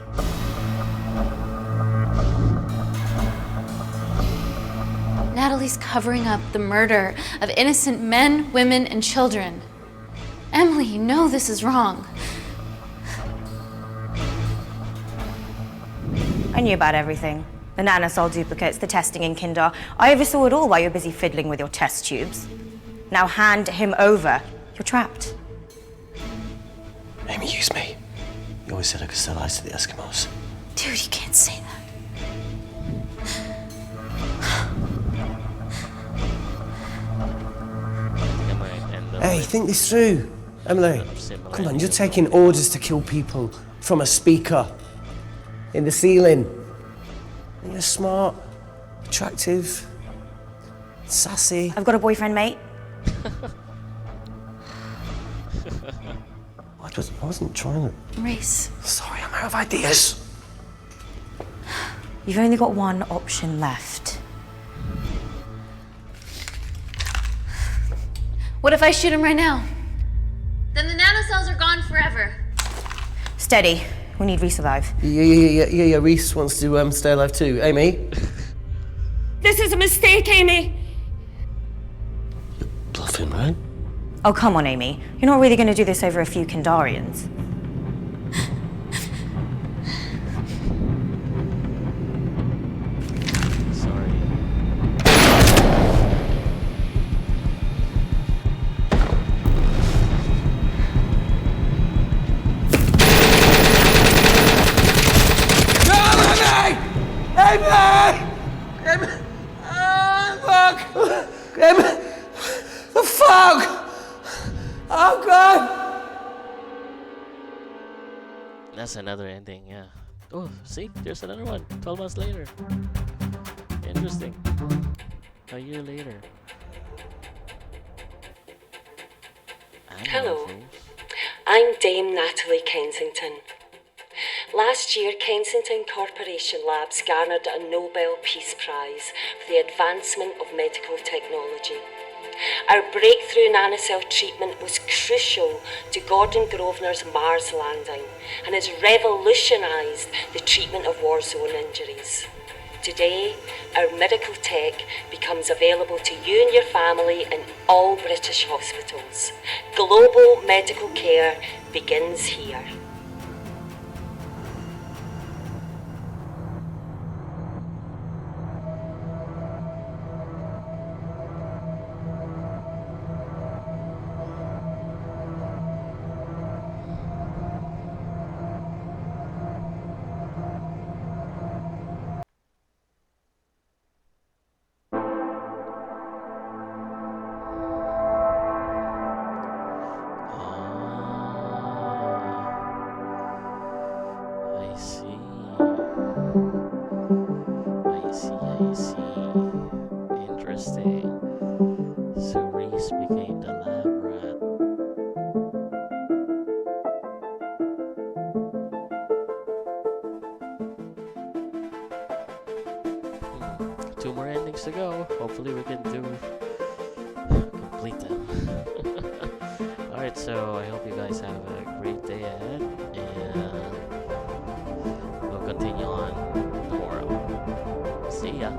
Natalie's covering up the murder of innocent men, women, and children. Emily, you know this is wrong. I knew about everything. The nanosol duplicates, the testing in Kindar. I oversaw it all while you're busy fiddling with your test tubes. Now hand him over. You're trapped. Amy, use me. You always said I could sell ice to the Eskimos. Dude, you can't say that. Hey, think this through. Emily, come on, you're taking orders to kill people from a speaker in the ceiling. And you're smart, attractive, sassy. I've got a boyfriend, mate. I wasn't trying to... Race. Sorry, I'm out of ideas. You've only got one option left. What if I shoot him right now? Then the nanocells are gone forever. Steady. We need Reese alive. Yeah. Reese wants to stay alive too. Amy? This is a mistake, Amy. You're bluffing, right? Oh, come on, Amy. You're not really going to do this over a few Kindarians. The fuck! Oh god! That's another ending, yeah. Oh, see? There's another one. 12 months later. Interesting. A year later. Hello. I'm Dame Natalie Kensington. Last year, Kensington Corporation Labs garnered a Nobel Peace Prize for the advancement of medical technology. Our breakthrough nanocell treatment was crucial to Gordon Grosvenor's Mars landing and has revolutionised the treatment of war zone injuries. Today, our medical tech becomes available to you and your family in all British hospitals. Global medical care begins here. I see. Interesting. So Reese became the lab rat. Two more endings to go. Hopefully we can complete them. Alright, so I hope you guys have a great day ahead, and we'll continue on tomorrow. See ya.